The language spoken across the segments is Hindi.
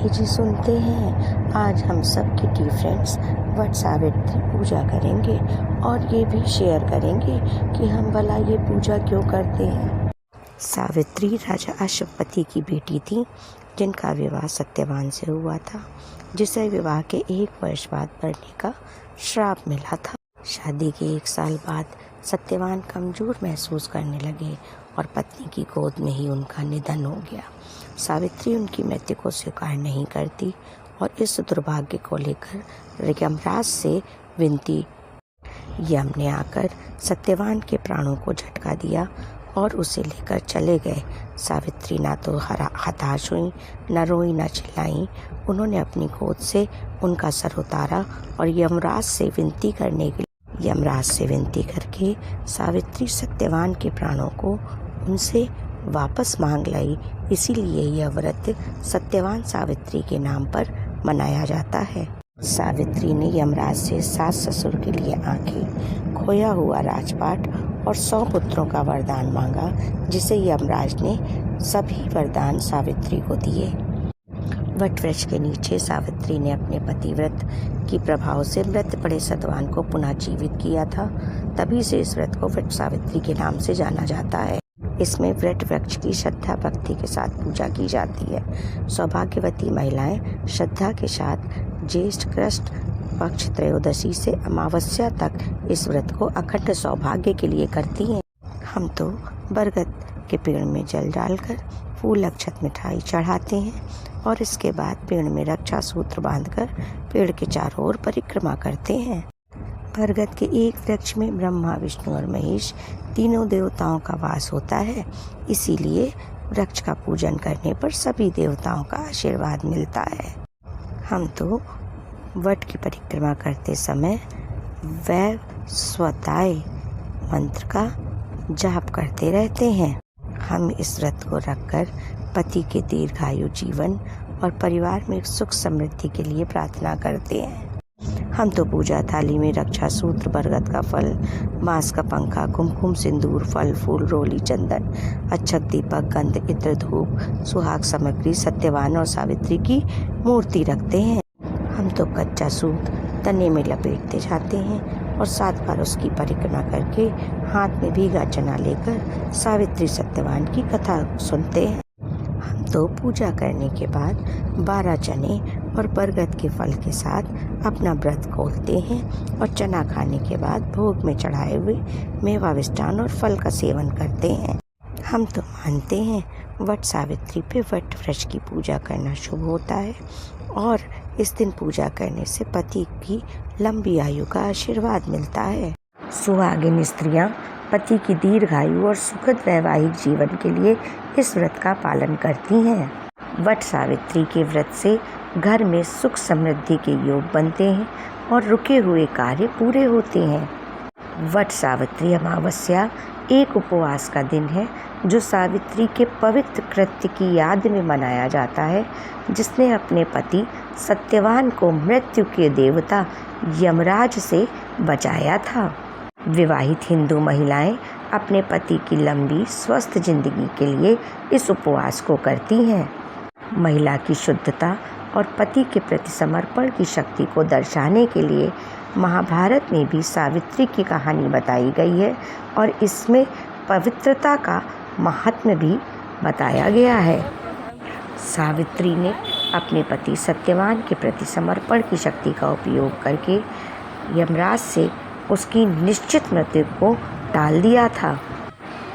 कि जी सुनते हैं, आज हम सब किटी फ्रेंड्स वट सावित्री पूजा करेंगे और ये भी शेयर करेंगे कि हम भला ये पूजा क्यों करते हैं। सावित्री राजा अश्वपति की बेटी थी, जिनका विवाह सत्यवान से हुआ था, जिसे विवाह के 1 वर्ष बाद मरने का श्राप मिला था। शादी के 1 साल बाद सत्यवान कमजोर महसूस करने लगे और पत्नी की गोद में ही उनका निधन हो गया। सावित्री उनकी मृत्यु को स्वीकार नहीं करती और इस दुर्भाग्य को लेकर यमराज से विनती। यम ने आकर सत्यवान के प्राणों को झटका दिया और उसे लेकर चले गए। सावित्री ना तो हताश हुई, न रोई, न चिल्लाई। उन्होंने अपनी गोद से उनका सर उतारा और यमराज से विनती करके सावित्री सत्यवान के प्राणों को उनसे वापस मांग लाई। इसीलिए यह व्रत सत्यवान सावित्री के नाम पर मनाया जाता है। सावित्री ने यमराज से सास ससुर के लिए आंखें, खोया हुआ राजपाट और 100 पुत्रों का वरदान मांगा, जिसे यमराज ने सभी वरदान सावित्री को दिए। वट वृक्ष के नीचे सावित्री ने अपने पतिव्रत की प्रभाव से मृत पड़े सत्यवान को पुनः जीवित किया था। तभी से इस व्रत को वट सावित्री के नाम से जाना जाता है। इसमें वट वृक्ष की श्रद्धा भक्ति के साथ पूजा की जाती है। सौभाग्यवती महिलाएं श्रद्धा के साथ ज्येष्ठ कृष्ण पक्ष त्रयोदशी से अमावस्या तक इस व्रत को अखंड सौभाग्य के लिए करती हैं। हम तो बरगद के पेड़ में जल डालकर फूल, अक्षत, मिठाई चढ़ाते हैं और इसके बाद पेड़ में रक्षा सूत्र बांधकर पेड़ के चारों ओर परिक्रमा करते हैं। बरगद के एक वृक्ष में ब्रह्मा, विष्णु और महेश तीनों देवताओं का वास होता है। इसीलिए वृक्ष का पूजन करने पर सभी देवताओं का आशीर्वाद मिलता है। हम तो वट की परिक्रमा करते समय वैवस्वताय मंत्र का जाप करते रहते हैं। हम इस व्रत को रखकर पति के दीर्घायु जीवन और परिवार में सुख समृद्धि के लिए प्रार्थना करते हैं। हम तो पूजा थाली में रक्षा सूत्र, बरगद का फल, बांस का पंखा, कुमकुम, सिंदूर, फल फूल, रोली, चंदन, अच्छत, दीपक, गंध, इत्र, धूप, सुहाग सामग्री, सत्यवान और सावित्री की मूर्ति रखते हैं। हम तो कच्चा सूत तने में लपेटते जाते हैं और 7 बार उसकी परिक्रमा करके हाथ में भीगा चना लेकर सावित्री सत्यवान की कथा सुनते हैं। हम तो पूजा करने के बाद 12 चने और बरगद के फल के साथ अपना व्रत खोलते हैं और चना खाने के बाद भोग में चढ़ाए हुए मेवा, मिष्ठान और फल का सेवन करते हैं। हम तो मानते हैं वट सावित्री पे वट वृक्ष की पूजा करना शुभ होता है और इस दिन पूजा करने से पति की लंबी आयु का आशीर्वाद मिलता है। सुहागिन स्त्रियां पति की दीर्घायु और सुखद वैवाहिक जीवन के लिए इस व्रत का पालन करती हैं। वट सावित्री के व्रत से घर में सुख समृद्धि के योग बनते हैं और रुके हुए कार्य पूरे होते हैं। वट सावित्री अमावस्या एक उपवास का दिन है जो सावित्री के पवित्र कृत्य की याद में मनाया जाता है, जिसने अपने पति सत्यवान को मृत्यु के देवता यमराज से बचाया था। विवाहित हिंदू महिलाएं अपने पति की लंबी स्वस्थ जिंदगी के लिए इस उपवास को करती हैं। महिला की शुद्धता और पति के प्रति समर्पण की शक्ति को दर्शाने के लिए महाभारत में भी सावित्री की कहानी बताई गई है और इसमें पवित्रता का महात्म्य भी बताया गया है। सावित्री ने अपने पति सत्यवान के प्रति समर्पण की शक्ति का उपयोग करके यमराज से उसकी निश्चित मृत्यु को टाल दिया था।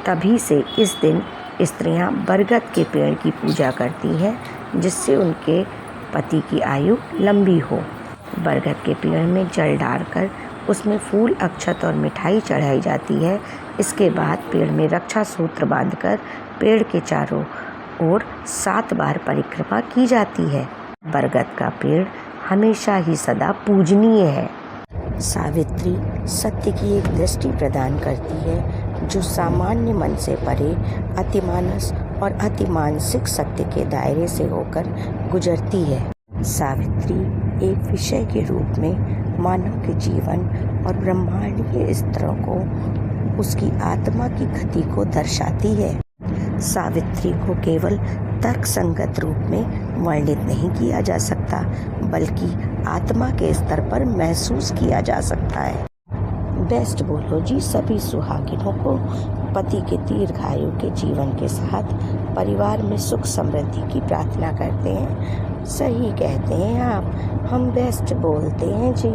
तभी से इस दिन स्त्रियां बरगद के पेड़ की पूजा करती हैं, जिससे उनके पति की आयु लंबी हो। बरगद के पेड़ में जल डालकर उसमें फूल, अक्षत और मिठाई चढ़ाई जाती है। इसके बाद पेड़ में रक्षा सूत्र बांधकर पेड़ के चारों ओर 7 बार परिक्रमा की जाती है। बरगद का पेड़ हमेशा ही सदा पूजनीय है। सावित्री सत्य की एक दृष्टि प्रदान करती है जो सामान्य मन से परे अतिमानस और अतिमानसिक सत्य के दायरे से होकर गुजरती है। सावित्री एक विषय के रूप में मानव के जीवन और ब्रह्मांडीय स्तरों को, उसकी आत्मा की गति को दर्शाती है। सावित्री को केवल तर्क संगत रूप में वर्णित नहीं किया जा सकता, बल्कि आत्मा के स्तर पर महसूस किया जा सकता है। बेस्ट बोलो जी सभी सुहागिनों को पति के दीर्घायु के जीवन के साथ परिवार में सुख समृद्धि की प्रार्थना करते हैं। सही कहते हैं आप, हम बेस्ट बोलते हैं जी।